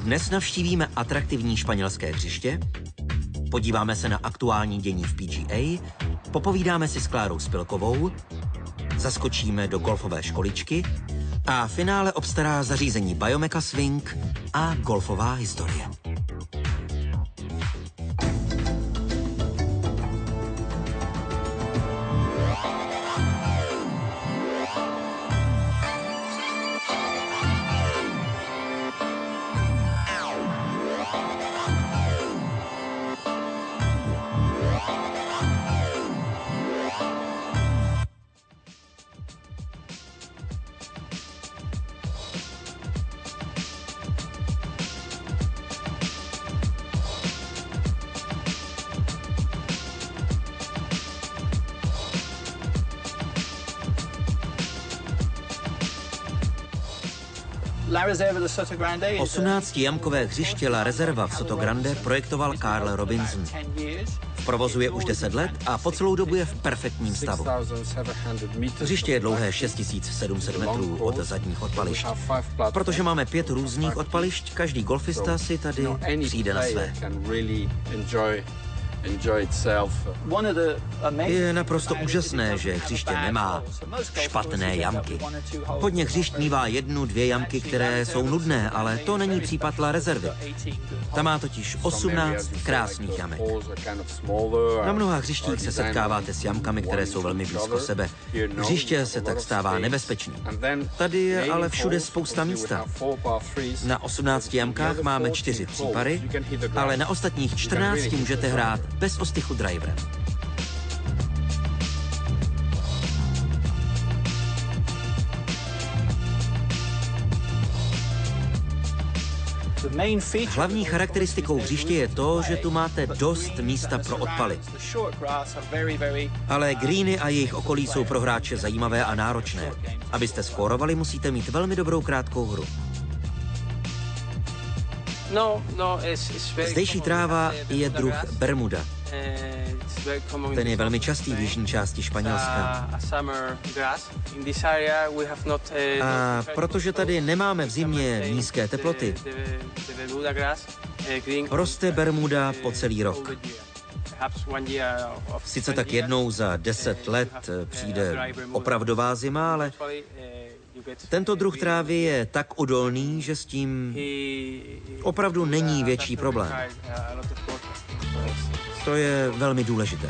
Dnes navštívíme atraktivní španělské hřiště, podíváme se na aktuální dění v PGA, popovídáme si s Klárou Spilkovou, zaskočíme do golfové školičky a finále obstará zařízení Biomeca Swing a golfová historie. - 18-jamkové hřiště La Reserva v Soto Grande projektoval Carl Robinson. V provozu je už 10 let a po celou dobu je v perfektním stavu. Hřiště je dlouhé 6700 metrů od zadních odpališť. Protože máme 5 různých odpališť, každý golfista si tady přijde na své. Je naprosto úžasné, že hřiště nemá špatné jamky. Hodně hřišť mívá 1, 2 jamky, které jsou nudné, ale to není případ La Reservy. Ta má totiž 18 krásných jamek. Na mnoha hřištích se setkáváte s jamkami, které jsou velmi blízko sebe. Hřiště se tak stává nebezpečný. Tady je ale všude spousta místa. Na 18 jamkách máme 4 přípary, ale na ostatních 14 můžete hrát bez ostychu driverem. Hlavní charakteristikou hřiště je to, že tu máte dost místa pro odpaly. Ale greeny a jejich okolí jsou pro hráče zajímavé a náročné. Abyste skórovali, musíte mít velmi dobrou krátkou hru. Zdejší tráva je druh Bermuda. Ten je velmi častý v jižní části Španělska. A protože tady nemáme v zimě nízké teploty, roste Bermuda po celý rok. Sice tak jednou za 10 let přijde opravdová zima, ale tento druh trávy je tak odolný, že s tím opravdu není větší problém. To je velmi důležité.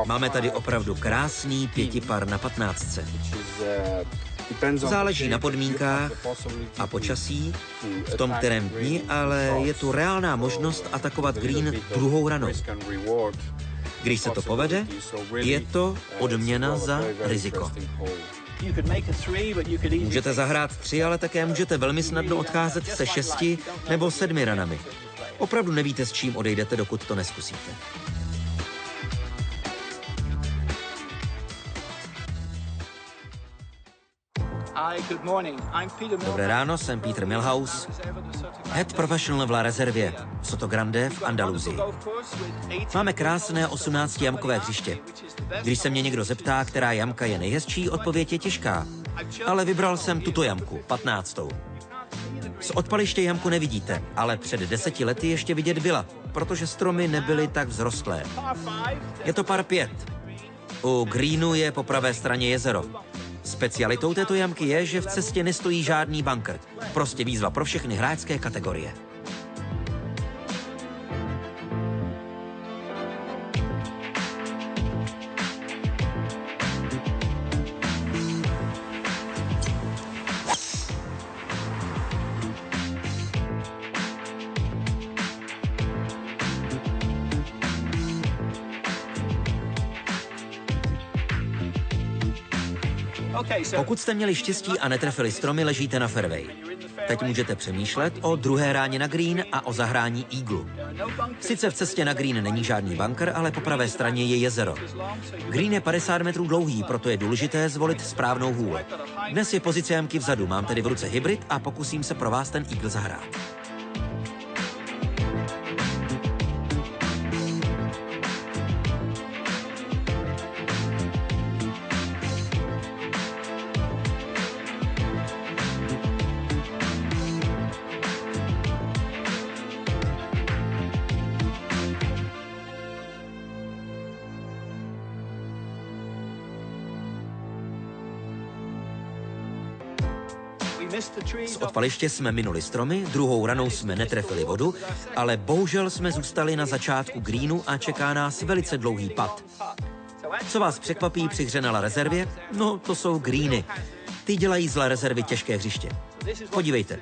Máme tady opravdu krásný 5par na 15. Záleží na podmínkách a počasí, v tom kterém dni, ale je tu reálná možnost atakovat green druhou ranou. Když se to povede, je to odměna za riziko. Můžete zahrát 3, ale také můžete velmi snadno odcházet se 6 nebo 7 ranami. Opravdu nevíte, s čím odejdete, dokud to neskusíte. Dobré ráno, jsem Peter Milhouse, head professional v La Reservě v Soto Grande v Andaluzii. Máme krásné 18-jamkové hřiště. Když se mě někdo zeptá, která jamka je nejhezčí, odpověď je těžká. Ale vybral jsem tuto jamku, 15. Z odpaliště jamku nevidíte, ale před 10 lety ještě vidět byla, protože stromy nebyly tak vzrostlé. Je to par 5. U greenu je po pravé straně jezero. Specialitou této jamky je, že v cestě nestojí žádný bunker. Prostě výzva pro všechny hráčské kategorie. Pokud jste měli štěstí a netrefili stromy, ležíte na fairway. Teď můžete přemýšlet o druhé ráně na green a o zahrání eaglu. Sice v cestě na green není žádný bunker, ale po pravé straně je jezero. Green je 50 metrů dlouhý, proto je důležité zvolit správnou hůl. Dnes je pozice jamky vzadu, mám tedy v ruce hybrid a pokusím se pro vás ten eagle zahrát. Z odpaliště jsme minuli stromy, druhou ranou jsme netrefili vodu, ale bohužel jsme zůstali na začátku greenu a čeká nás velice dlouhý pad. Co vás překvapí při hře na La Rezervě? No, to jsou greeny. Ty dělají z La Rezervy těžké hřiště. Podívejte,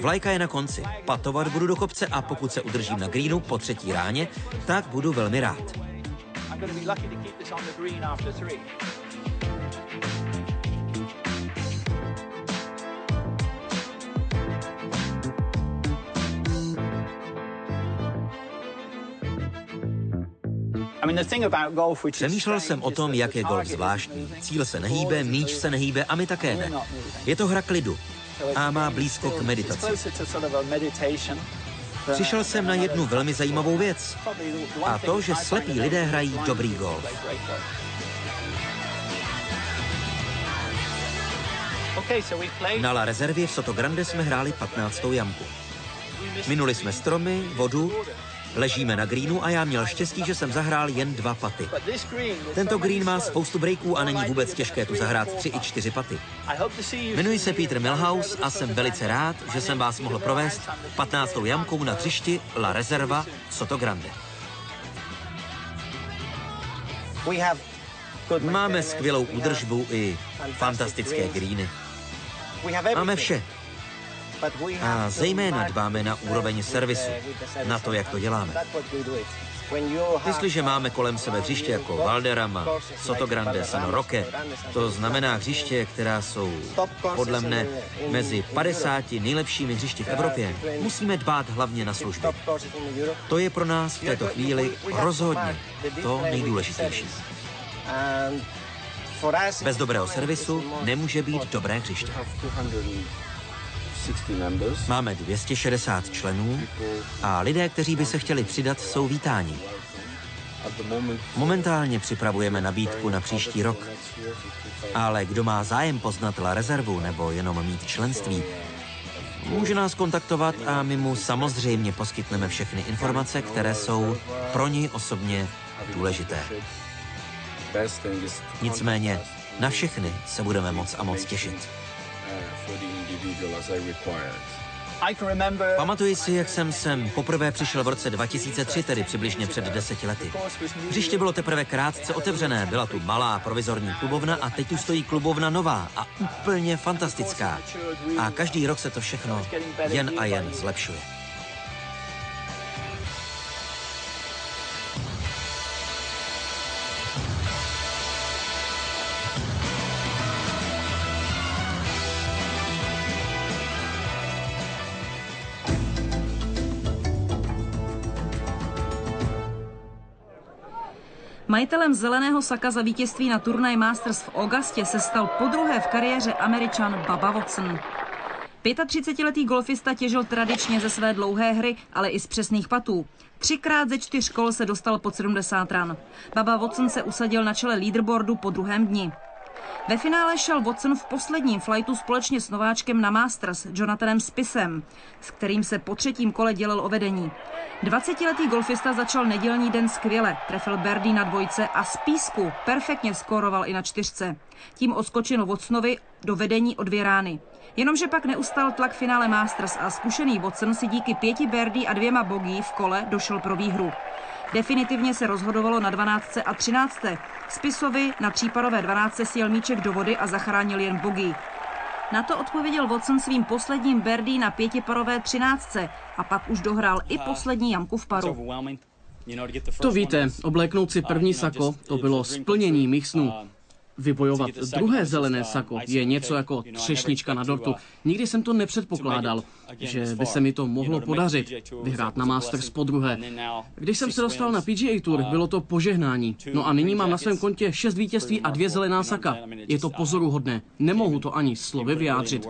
vlajka je na konci. Patovat budu do kopce a pokud se udržím na greenu po třetí ráně, tak budu velmi rád. Přemýšlel jsem o tom, jak je golf zvláštní. Cíl se nehýbe, míč se nehýbe a my také ne. Je to hra klidu a má blízko k meditaci. Přišel jsem na jednu velmi zajímavou věc. A to, že slepí lidé hrají dobrý golf. Na La Rezervě v Soto Grande jsme hráli 15. jamku. Minuli jsme stromy, vodu, ležíme na greenu a já měl štěstí, že jsem zahrál jen 2 paty. Tento green má spoustu breaků a není vůbec těžké tu zahrát 3 i 4 paty. Jmenuji se Peter Milhouse a jsem velice rád, že jsem vás mohl provést 15. jamkou na hřišti La Rezerva Soto Grande. Máme skvělou údržbu i fantastické greeny. Máme vše. A zejména dbáme na úroveň servisu, na to, jak to děláme. Jestliže máme kolem sebe hřiště jako Valderrama, Soto Grande, San Roque, to znamená hřiště, která jsou podle mne mezi 50 nejlepšími hřišti v Evropě, musíme dbát hlavně na služby. To je pro nás v této chvíli rozhodně to nejdůležitější. Bez dobrého servisu nemůže být dobré hřiště. Máme 260 členů a lidé, kteří by se chtěli přidat, jsou vítáni. Momentálně připravujeme nabídku na příští rok. Ale kdo má zájem poznat La Rezervu nebo jenom mít členství, může nás kontaktovat a my mu samozřejmě poskytneme všechny informace, které jsou pro něj osobně důležité. Nicméně na všechny se budeme moc a moc těšit. Pamatuji si, jak jsem sem poprvé přišel v roce 2003, tedy přibližně před 10 lety. Hřiště bylo teprve krátce otevřené, byla tu malá provizorní klubovna a teď tu stojí klubovna nová a úplně fantastická. A každý rok se to všechno jen a jen zlepšuje. Majitelem zeleného saka za vítězství na turnaj Masters v Augustě se stal podruhé v kariéře Američan Bubba Watson. 35letý golfista těžil tradičně ze své dlouhé hry, ale i z přesných patů. 3krát ze 4 kol se dostal pod 70 ran. Bubba Watson se usadil na čele leaderboardu po druhém dni. Ve finále šel Watson v posledním flightu společně s nováčkem na Masters Jonathanem Spissem, s kterým se po třetím kole dělil o vedení. 20letý golfista začal nedělní den skvěle, trefil birdie na dvojce a z písku perfektně skóroval i na 4. Tím odskočil Watsonovi do vedení o 2 rány. Jenomže pak neustal tlak finále Masters a zkušený Watson si díky 5 birdie a 2 bogey v kole došel pro výhru. Definitivně se rozhodovalo na 12. a 13. Spissovi na 3parové 12. sjel míček do vody a zachránil jen bogey. Na to odpověděl Watson svým posledním birdie na 5parové 13. a pak už dohrál i poslední jamku v paru. To víte, obléknout si první sako, to bylo splnění mých snů. Vybojovat druhé zelené sako je něco jako třešnička na dortu. Nikdy jsem to nepředpokládal, že by se mi to mohlo podařit, vyhrát na Masters podruhé. Když jsem se dostal na PGA Tour, bylo to požehnání. No a nyní mám na svém kontě 6 vítězství a 2 zelená saka. Je to pozoruhodné, nemohu to ani slovy vyjádřit.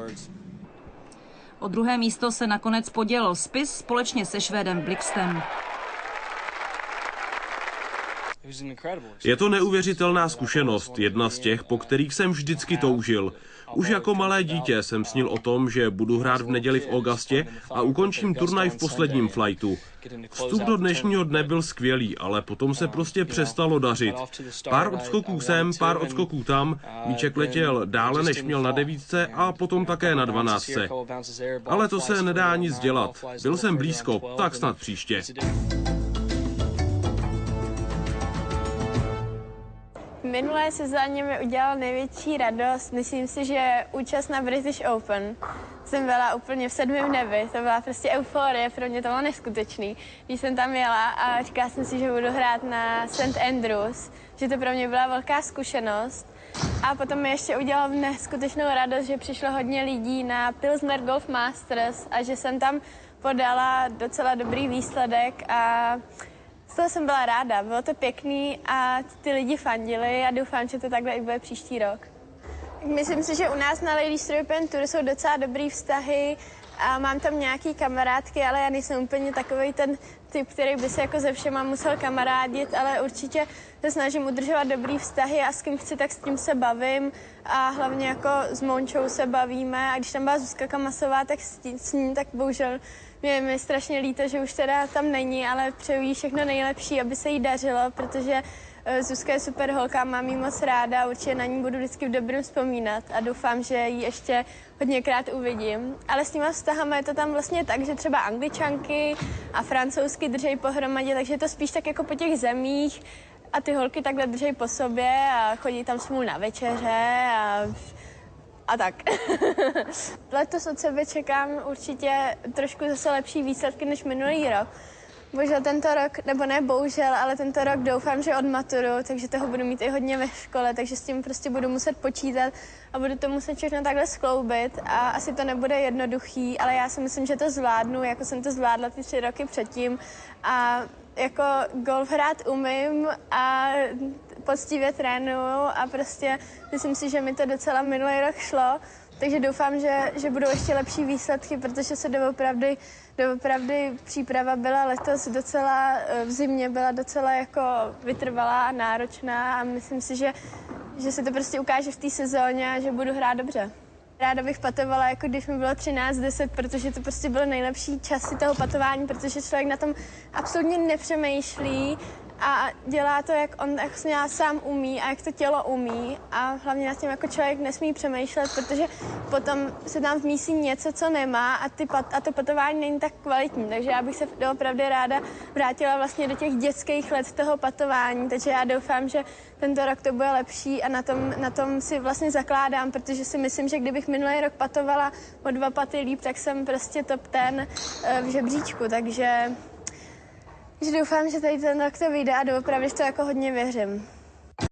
O druhé místo se nakonec podělil Spiss společně se Švédem Blixtem. Je to neuvěřitelná zkušenost, jedna z těch, po kterých jsem vždycky toužil. Už jako malé dítě jsem snil o tom, že budu hrát v neděli v Augustě a ukončím turnaj v posledním flightu. Vstup do dnešního dne byl skvělý, ale potom se prostě přestalo dařit. Pár odskoků sem, pár odskoků tam, míček letěl dále, než měl na 9 a potom také na 12. Ale to se nedá nic dělat. Byl jsem blízko, tak snad příště. V minulé sezóně mi udělal největší radost, myslím si, že účast na British Open. Jsem byla úplně v 7. nebi, to byla prostě euforie, pro mě to bylo neskutečný. Když jsem tam jela a říkala jsem si, že budu hrát na St. Andrews, že to pro mě byla velká zkušenost. A potom mi ještě udělal neskutečnou radost, že přišlo hodně lidí na Pilsner Golf Masters a že jsem tam podala docela dobrý výsledek a z toho jsem byla ráda, bylo to pěkný a ty lidi fandili a doufám, že to takhle i bude příští rok. Myslím si, že u nás na Ladies European Tour jsou docela dobrý vztahy a mám tam nějaký kamarádky, ale já nejsem úplně takovej ten typ, který by se jako se všema musel kamarádit, ale určitě se snažím udržovat dobrý vztahy a s kým chci, tak s tím se bavím a hlavně jako s Mončou se bavíme a když tam byla Zuzka Kamasová, tak s ní, tak bohužel mě je strašně líto, že už teda tam není, ale přeju jí všechno nejlepší, aby se jí dařilo, protože Zuzka je super holka, mám jí moc ráda, určitě na ní budu vždycky v dobrém vzpomínat a doufám, že ji ještě hodněkrát uvidím. Ale s těma vztahama je to tam vlastně tak, že třeba Angličanky a Francouzsky držej pohromadě, takže je to spíš tak jako po těch zemích a ty holky takhle držej po sobě a chodí tam spolu na večeře a tak. Letos od sebe čekám určitě trošku zase lepší výsledky než minulý rok. Bohužel tento rok, nebo ne bohužel, ale tento rok doufám, že odmaturu, takže toho budu mít i hodně ve škole, takže s tím prostě budu muset počítat a budu to muset všechno takhle skloubit a asi to nebude jednoduchý, ale já si myslím, že to zvládnu, jako jsem to zvládla ty 3 roky předtím a jako golf hrát umím a poctivě trénuju a prostě myslím si, že mi to docela minulý rok šlo, takže doufám, že budou ještě lepší výsledky, protože se doopravdy příprava byla letos docela, v zimě byla docela jako vytrvalá a náročná a myslím si, že se to prostě ukáže v té sezóně a že budu hrát dobře. Ráda bych patovala, jako když mi bylo 13-10, protože to prostě byly nejlepší časy toho patování, protože člověk na tom absolutně nepřemýšlí a dělá to, jak on sám umí a jak to tělo umí a hlavně nad tím jako člověk nesmí přemýšlet, protože potom se tam vmísí něco, co nemá a to patování není tak kvalitní, takže já bych se opravdu ráda vrátila vlastně do těch dětských let toho patování, takže já doufám, že tento rok to bude lepší a na tom si vlastně zakládám, protože si myslím, že kdybych minulý rok patovala o 2 paty líp, tak jsem prostě top 10 v žebříčku, takže doufám, že tady ten rok to vyjde a doopravdy to jako hodně věřím.